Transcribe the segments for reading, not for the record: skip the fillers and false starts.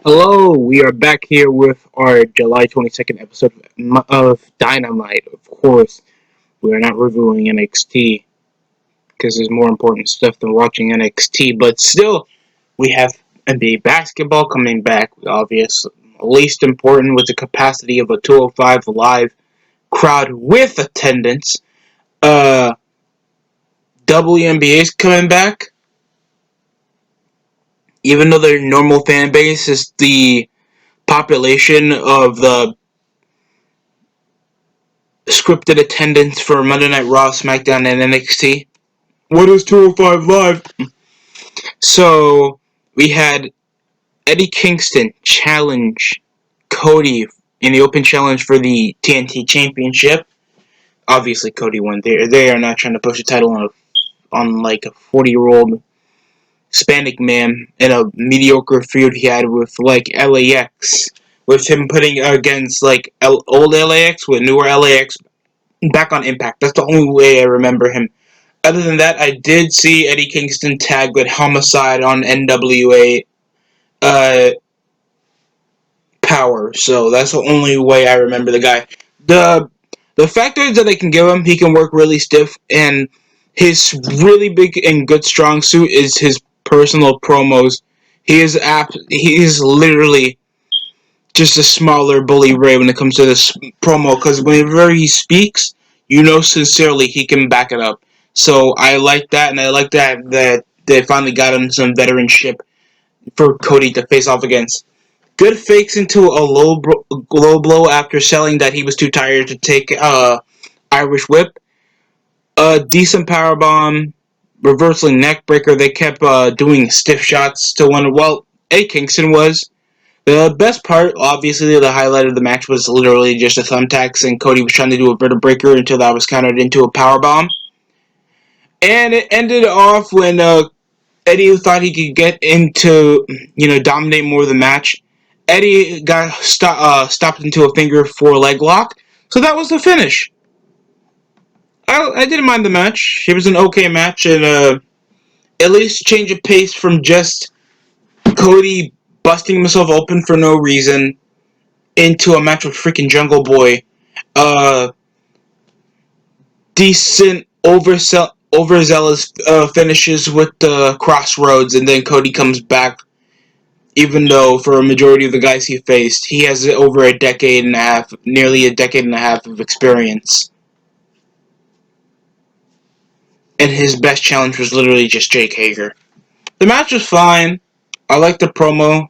Hello, we are back here with our July 22nd episode of Dynamite. Of course, we are not reviewing NXT because there's more important stuff than watching NXT, but still, we have NBA basketball coming back, obviously. Least important with the capacity of a 205 live crowd with attendance. WNBA is coming back, even though their normal fan base is the population of the scripted attendance for Monday Night Raw, SmackDown, and NXT. What is 205 Live? So, we had Eddie Kingston challenge Cody in the open challenge for the TNT Championship. Obviously, Cody won. They are not trying to push a title on like a 40-year-old Hispanic man in a mediocre feud he had with like LAX. With him putting against like old LAX with newer LAX back on Impact. That's the only way I remember him. Other than that, I did see Eddie Kingston tag with Homicide on NWA uh, Power, so that's the only way I remember the guy. The the factors that they can give him, he can work really stiff, and his really big and good strong suit is his personal promos. He is literally just a smaller Bully Ray when it comes to this promo, because whenever he speaks, you know sincerely he can back it up. So I like that, and I like that they finally got him some veteranship for Cody to face off against. Good fakes into a low blow after selling that he was too tired to take Irish Whip. A decent power bomb, reversing neck breaker. They kept doing stiff shots to one. Well, A Kingston was. The best part, obviously, the highlight of the match was literally just a thumbtacks, and Cody was trying to do a Brita breaker until that was countered into a power bomb. And it ended off when Eddie thought he could get into, dominate more of the match. Eddie got stopped into a finger four leg lock, so that was the finish. I didn't mind the match. It was an okay match, and at least change of pace from just Cody busting himself open for no reason into a match with freaking Jungle Boy. Uh, Decent overzealous finishes with the Crossroads, and then Cody comes back. Even though for a majority of the guys he faced, he has over a decade and a half, nearly a decade and a half of experience. And his best challenge was literally just Jake Hager. The match was fine. I liked the promo.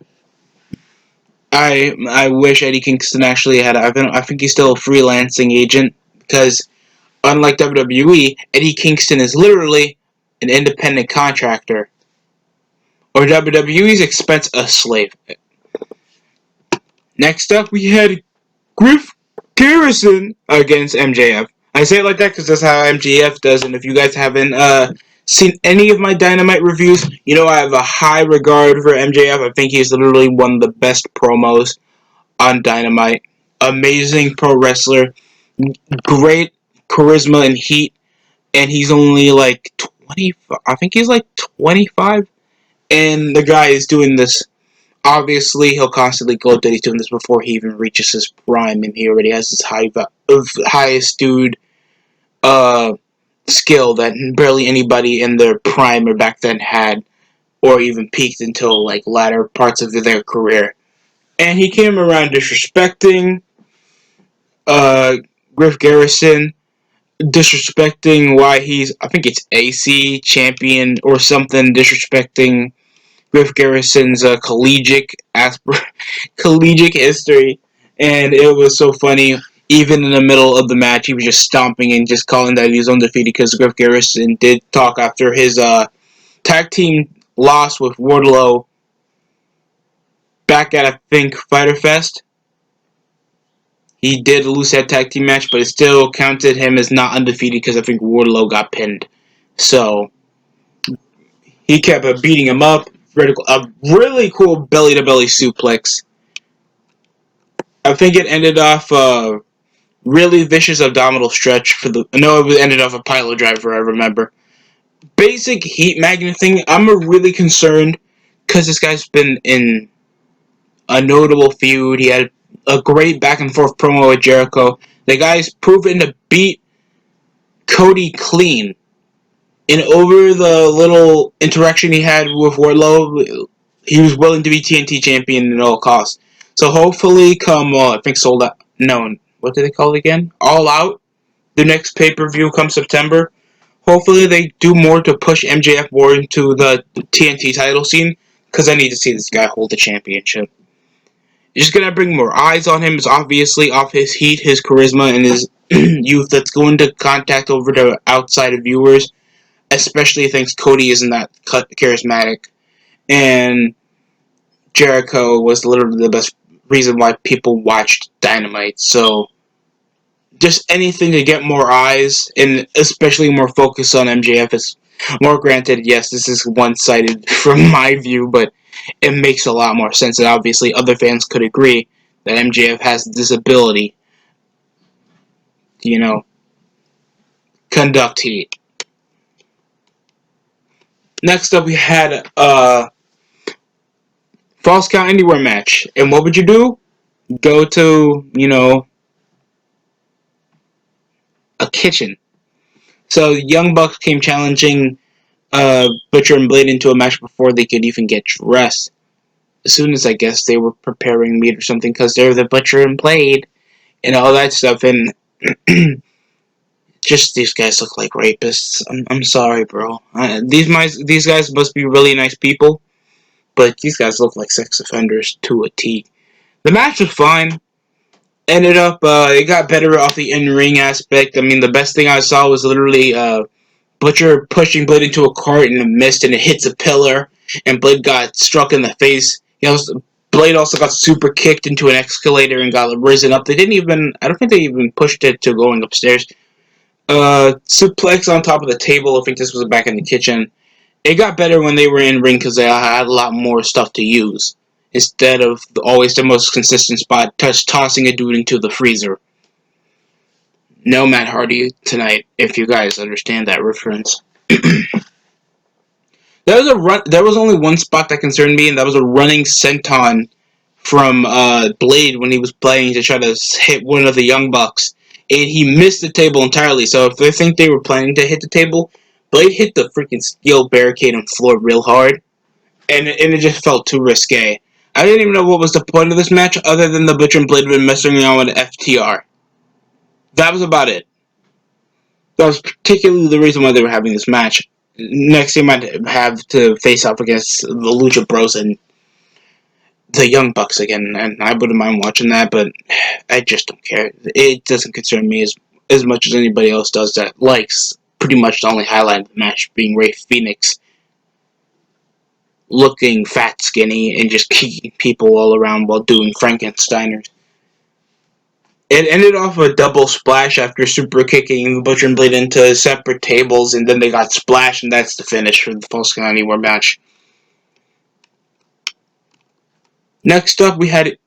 I wish Eddie Kingston actually had. I think he's still a freelancing agent because unlike WWE, Eddie Kingston is literally an independent contractor, or WWE's expense a slave. Next up, we had Griff Garrison against MJF. I say it like that because that's how MJF does, and if you guys haven't seen any of my Dynamite reviews, you know I have a high regard for MJF. I think he's literally one of the best promos on Dynamite. Amazing pro wrestler, great charisma and heat, and he's only like 20. I think he's like 25, and the guy is doing this. Obviously, he'll constantly gloat that he's doing this before he even reaches his prime, and he already has this highest dude skill that barely anybody in their prime or back then had, or even peaked until like latter parts of their career. And he came around disrespecting uh, Griff Garrison, disrespecting why he's, I think it's AC champion or something, disrespecting Griff Garrison's collegiate history, and it was so funny. Even in the middle of the match, he was just stomping and just calling that he was undefeated because Griff Garrison did talk after his tag team loss with Wardlow back at, I think, Fyter Fest. He did lose that tag team match, but it still counted him as not undefeated because I think Wardlow got pinned. So he kept beating him up. A really cool belly-to-belly suplex. I think it ended off really vicious abdominal stretch for the. No, it ended off a pilot driver. I remember. Basic heat magnet thing. I'm really concerned because this guy's been in a notable feud. He had a great back and forth promo with Jericho. The guy's proven to beat Cody clean. And over the little interaction he had with Wardlow, he was willing to be TNT champion at all costs. So hopefully, come I think Sold Out. No, what do they call it again? All Out. The next pay per view comes September. Hopefully, they do more to push MJF more into the TNT title scene, because I need to see this guy hold the championship. It's just gonna bring more eyes on him. It's obviously off his heat, his charisma, and his youth that's going to contact over to outside of viewers, especially thinks Cody isn't that charismatic. And Jericho was literally the best reason why people watched Dynamite. So, just anything to get more eyes, and especially more focus on MJF is more. Granted, yes, this is one-sided from my view, but it makes a lot more sense, and obviously other fans could agree that MJF has this ability to, conduct heat. Next up, we had a Falls Count Anywhere match. And what would you do? Go to, a kitchen. So Young Bucks came challenging Butcher and Blade into a match before they could even get dressed. As soon as I guess they were preparing meat or something, because they're the Butcher and Blade and all that stuff. And just these guys look like rapists. I'm sorry, bro. These guys must be really nice people, but these guys look like sex offenders to a T. The match was fine. Ended up, it got better off the in-ring aspect. I mean, the best thing I saw was literally Butcher pushing Blade into a cart and it missed and it hits a pillar, and Blade got struck in the face. Blade also got super kicked into an escalator and got risen up. I don't think they even pushed it to going upstairs. Suplex on top of the table. I think this was back in the kitchen. It got better when they were in ring because they had a lot more stuff to use instead of always the most consistent spot, just tossing a dude into the freezer. No Matt Hardy tonight, if you guys understand that reference. There was only one spot that concerned me, and that was a running senton from Blade when he was playing to try to hit one of the Young Bucks, and he missed the table entirely. So if they think they were planning to hit the table, Blade hit the freaking steel barricade and floor real hard, and it just felt too risque. I didn't even know what was the point of this match other than the Butcher and Blade been messing around with FTR. That was about it. That was particularly the reason why they were having this match. Next, they might have to face off against the Lucha Bros and the Young Bucks again, and I wouldn't mind watching that, but I just don't care. It doesn't concern me as much as anybody else does that likes pretty much the only highlight of the match being Rey Fenix looking fat, skinny, and just kicking people all around while doing Frankensteiners. It ended off a double splash after super kicking the Butcher and Blade into separate tables, and then they got splashed, and that's the finish for the Falls Count Anywhere match. Next up, we had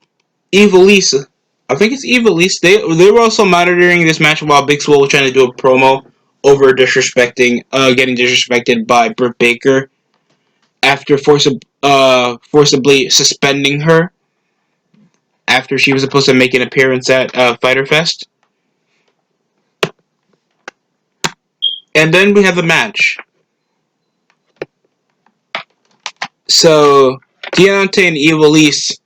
Evilisa. I think it's Evilisa. They were also monitoring this match while Big Swole was trying to do a promo over getting disrespected by Britt Baker after forcibly suspending her after she was supposed to make an appearance at Fyter Fest. And then we have the match. So, Deontay and Ivelisse,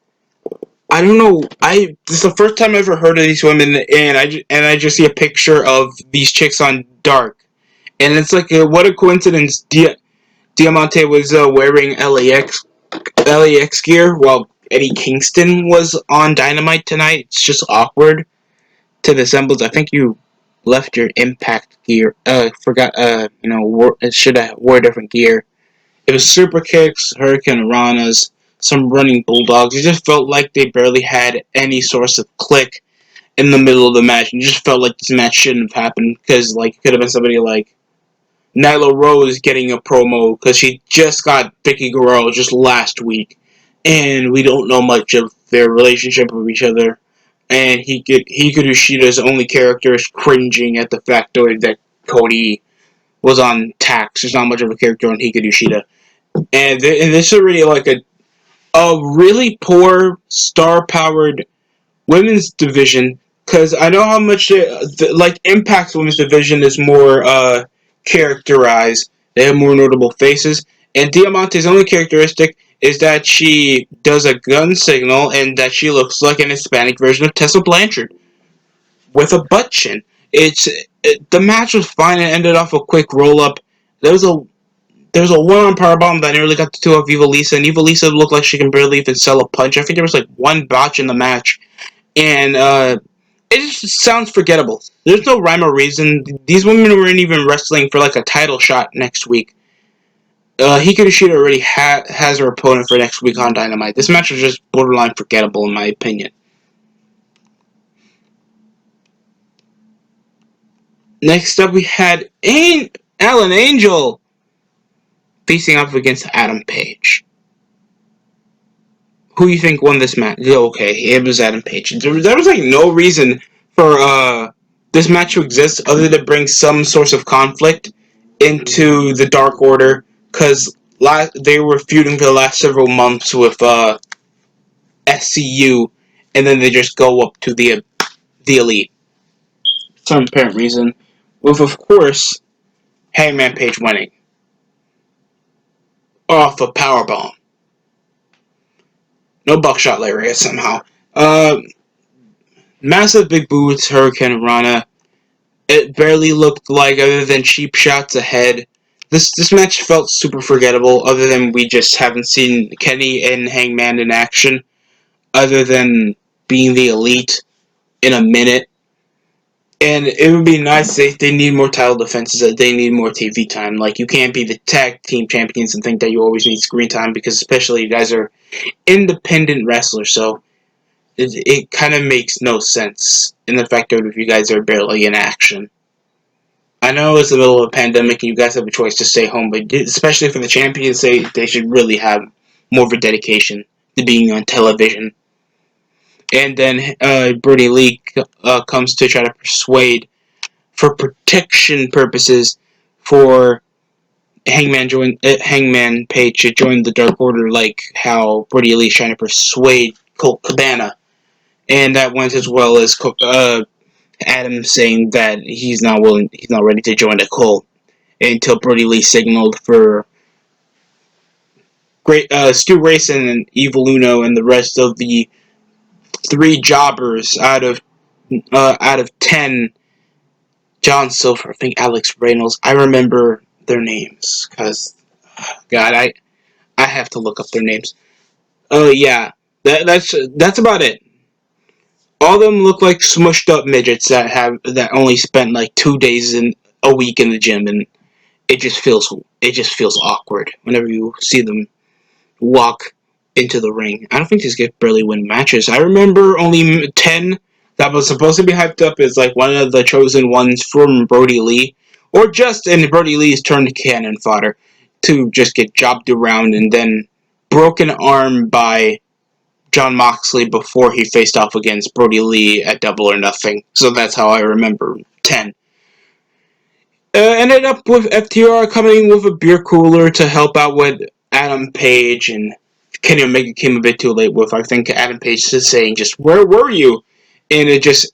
I don't know. This is the first time I've ever heard of these women, and I just see a picture of these chicks on Dark, and it's like what a coincidence. Diamante was wearing LAX gear while Eddie Kingston was on Dynamite tonight. It's just awkward to the assemblage. I think you left your Impact gear. Forgot. It should have wore different gear. It was super kicks, Hurricane Ranas, some running bulldogs. It just felt like they barely had any source of click in the middle of the match. It just felt like this match shouldn't have happened because it could have been somebody like Nyla Rose getting a promo because she just got Vicky Guerrero just last week, and we don't know much of their relationship with each other. And Hikaru Shida's only character is cringing at the factoid that Cody was on tax. There's not much of a character on Hikaru Shida. And this is already like a really poor star-powered women's division, because I know how much Impact's women's division is more characterized. They have more notable faces, and Diamante's only characteristic is that she does a gun signal and that she looks like an Hispanic version of Tessa Blanchard with a butt chin. The match was fine and ended off a quick roll up. There was a one-on powerbomb that nearly got the two of Eva Lisa, and Eva Lisa looked like she can barely even sell a punch. I think there was like one botch in the match, and it just sounds forgettable. There's no rhyme or reason. These women weren't even wrestling for like a title shot next week. Hikaru Shida already has her opponent for next week on Dynamite. This match was just borderline forgettable in my opinion. Next up, we had Alan Angel facing up against Adam Page. Who you think won this match? Okay, it was Adam Page. There was like no reason for this match to exist other than bring some source of conflict into the Dark Order, because they were feuding for the last several months with SCU, and then they just go up to the Elite. Some apparent reason, with of course Hangman Page winning off a powerbomb. No buckshot lariat somehow. Uh, Massive big boots, Hurricane Rana. It barely looked like, other than cheap shots ahead. This match felt super forgettable, other than we just haven't seen Kenny and Hangman in action, other than being the Elite in a minute. And it would be nice if they need more title defenses, that they need more TV time. Like, you can't be the tag team champions and think that you always need screen time, because especially you guys are independent wrestlers, so it kind of makes no sense in the fact that if you guys are barely in action. I know it's the middle of a pandemic and you guys have a choice to stay home, but especially for the champions, they should really have more of a dedication to being on television. And then Brody Lee comes to try to persuade, for protection purposes, for Hangman Page to join the Dark Order, like how Brody Lee's trying to persuade Colt Cabana, and that went as well as Adam saying that he's not ready to join the Colt until Brody Lee signaled for Stu Grayson and Evil Uno and the rest of the three jobbers out of 10. John Silver, I think Alex Reynolds. I remember their names because God, I have to look up their names. Oh yeah, that's about it. All of them look like smushed up midgets that only spent like 2 days in a week in the gym, and it just feels awkward whenever you see them walk into the ring. I don't think these guys barely win matches. I remember only 10 that was supposed to be hyped up as like one of the chosen ones from Brody Lee, or just in Brody Lee's turn to cannon fodder to just get jobbed around and then broken arm by John Moxley before he faced off against Brody Lee at Double or Nothing. So that's how I remember 10. Ended up with FTR coming with a beer cooler to help out with Adam Page, and Kenny Omega came a bit too late with, I think, Adam Page just saying, just, where were you? And it just,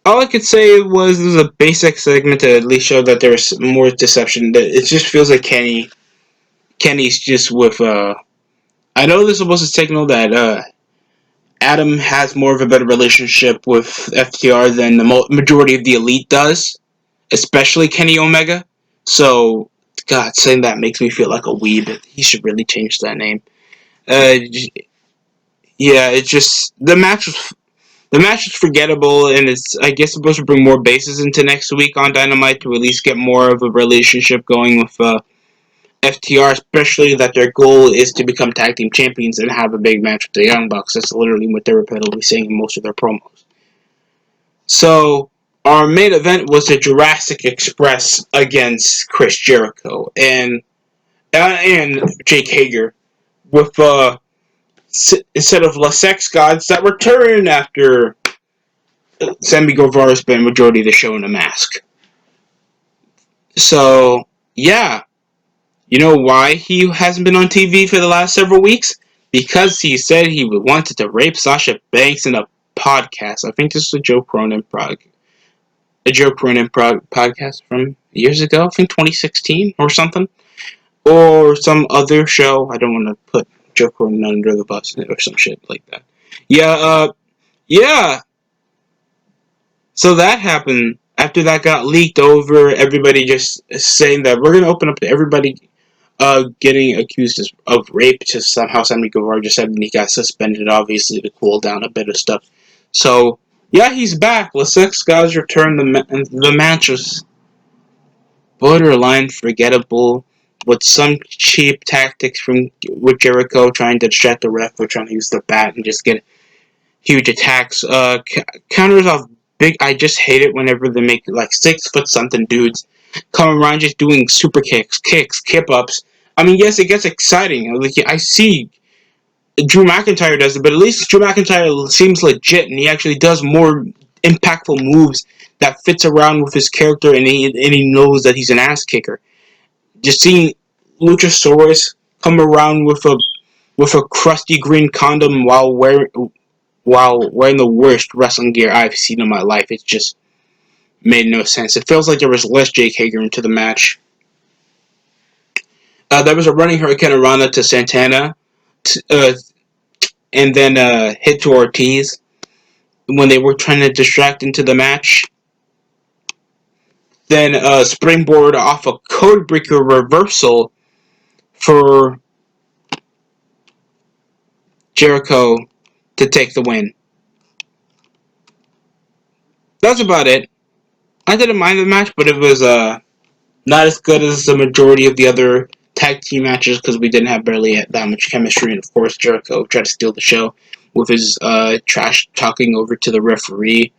all I could say was it was a basic segment to at least show that there's more deception. It just feels like Kenny's just with, I know this is supposed to signal that, Adam has more of a better relationship with FTR than the majority of the Elite does, especially Kenny Omega. So, God, saying that makes me feel like a weeb. He should really change that name. Uh, yeah, it just the match was forgettable, and it's, I guess, supposed to bring more bases into next week on Dynamite to at least get more of a relationship going with FTR, especially that their goal is to become tag team champions and have a big match with the Young Bucks. That's literally what they're repeatedly saying in most of their promos. So, our main event was the Jurassic Express against Chris Jericho and Jake Hager, with instead of La Sex Gods that return after Sammy Guevara spent majority of the show in a mask. So, yeah, You know why he hasn't been on TV for the last several weeks? Because he said he wanted to rape Sasha Banks in a podcast. I think this was a Joe Cronin podcast from years ago. I think 2016 or something, or some other show. I don't want to put Joe Cronin under the bus or some shit like that. Yeah. So that happened. After that got leaked over, everybody just saying that we're gonna open up to everybody getting accused of rape. Just somehow Sammy Guevara just said he got suspended, obviously, to cool down a bit of stuff. So, yeah, he's back. The Six Guys return. The match was borderline forgettable with some cheap tactics with Jericho trying to distract the ref or trying to use the bat and just get huge attacks. Counters off big. I just hate it whenever they make like 6 foot something dudes come around just doing super kicks, kip ups. I mean, yes, it gets exciting. Like I see Drew McIntyre does it, but at least Drew McIntyre seems legit, and he actually does more impactful moves that fits around with his character, and he knows that he's an ass kicker. Just seeing Luchasaurus come around with a crusty green condom while wearing the worst wrestling gear I've seen in my life, it just made no sense. It feels like there was less Jake Hager into the match. There was a running Hurricane Rana to Santana, and then hit to Ortiz when they were trying to distract into the match. Then springboard off a codebreaker reversal for Jericho to take the win. That's about it. I didn't mind the match, but it was not as good as the majority of the other tag team matches because we didn't have barely that much chemistry, and of course Jericho tried to steal the show with his trash talking over to the referee.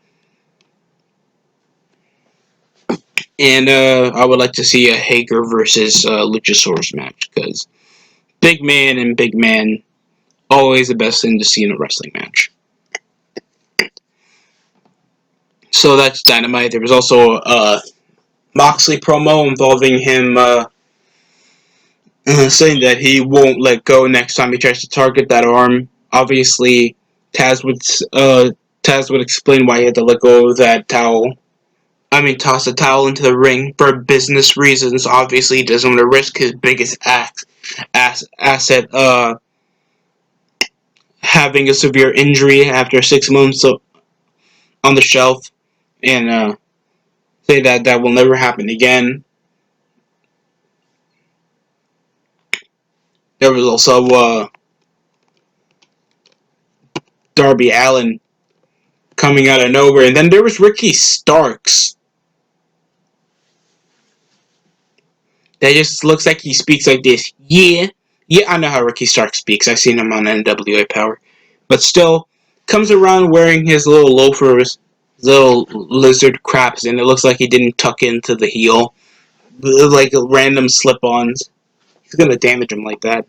And I would like to see a Hager versus Luchasaurus match because big man and big man, always the best thing to see in a wrestling match. So that's Dynamite. There was also a Moxley promo involving him saying that he won't let go next time he tries to target that arm. Obviously, Taz would explain why he had to let go of that towel. I mean, toss a towel into the ring for business reasons. Obviously, he doesn't want to risk his biggest asset, having a severe injury after 6 months on the shelf, and say that will never happen again. There was also Darby Allin coming out of nowhere, and then there was Ricky Starks. That just looks like he speaks like this. Yeah, I know how Ricky Starks speaks. I've seen him on NWA Power, but still comes around wearing his little loafers, little lizard craps, and it looks like he didn't tuck into the heel, like random slip-ons. He's gonna damage him like that.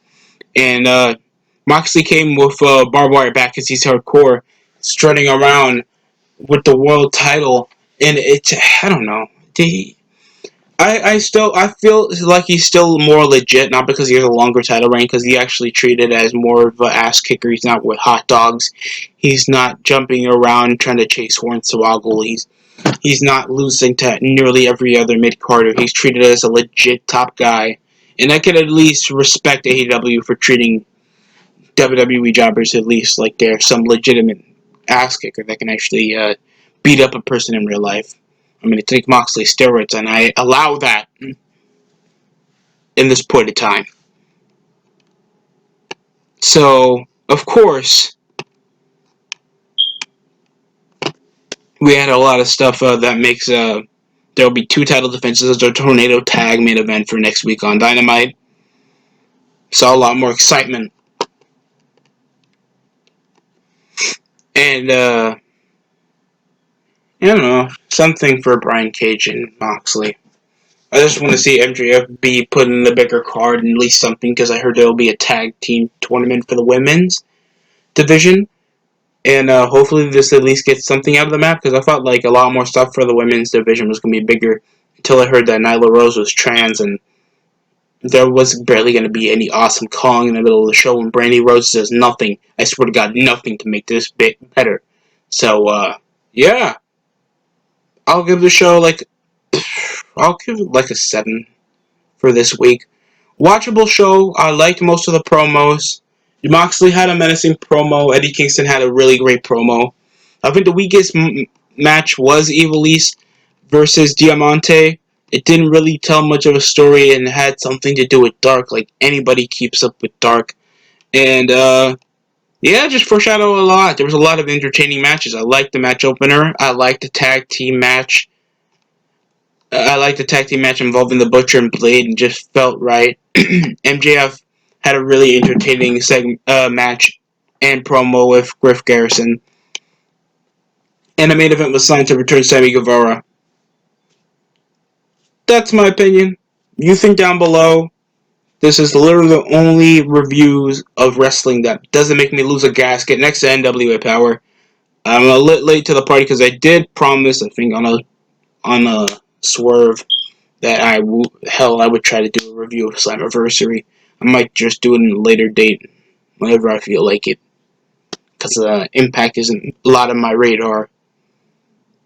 And Moxley came with barbed wire back because he's hardcore, strutting around with the world title, and I don't know. I feel like he's still more legit, not because he has a longer title reign, because he actually treated as more of an ass kicker. He's not with hot dogs. He's not jumping around trying to chase Hornswoggle. He's not losing to nearly every other mid-carder. He's treated as a legit top guy. And I can at least respect AEW for treating WWE jobbers at least like they're some legitimate ass kicker that can actually beat up a person in real life. I mean, take Moxley steroids, and I allow that in this point in time. So, of course, we had a lot of stuff that makes there'll be 2 title defenses as a tornado tag main event for next week on Dynamite. Saw a lot more excitement. And, I don't know, something for Brian Cage and Moxley. I just want to see MJF be put in the bigger card and at least something, because I heard there will be a tag team tournament for the women's division. And hopefully this at least gets something out of the map, because I thought like a lot more stuff for the women's division was going to be bigger until I heard that Nyla Rose was trans, and there was barely going to be any awesome calling in the middle of the show, and Brandy Rose does nothing. I swear to God, nothing to make this bit better. So, yeah, I'll give the show I'll give it like a 7 for this week. Watchable show. I liked most of the promos. Moxley had a menacing promo. Eddie Kingston had a really great promo. I think the weakest match was Evil East versus Diamante. It didn't really tell much of a story and had something to do with Dark, like anybody keeps up with Dark. And, yeah, just foreshadow a lot. There was a lot of entertaining matches. I liked the match opener. I liked the tag team match. I liked the tag team match involving the Butcher and Blade, and just felt right. MJF had a really entertaining match and promo with Griff Garrison. And the main event was signed to return Sammy Guevara. That's my opinion. You think down below. This is literally the only reviews of wrestling that doesn't make me lose a gasket next to NWA Power. I'm a little late to the party because I did promise, I think, on a swerve that I would try to do a review of Slammiversary. I might just do it in a later date, whenever I feel like it, because Impact isn't a lot on my radar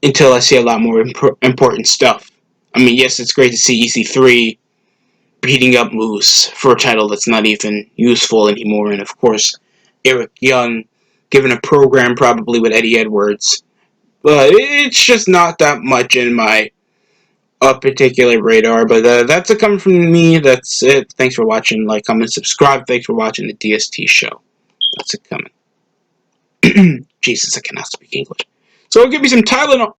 until I see a lot more important stuff. I mean, yes, it's great to see EC3 beating up Moose for a title that's not even useful anymore, and of course, Eric Young given a program probably with Eddie Edwards. But it's just not that much in my particular radar. But that's it coming from me. That's it. Thanks for watching. Like, comment, subscribe. Thanks for watching the DST show. That's it coming. Jesus, I cannot speak English. So I'll give you some Tylenol.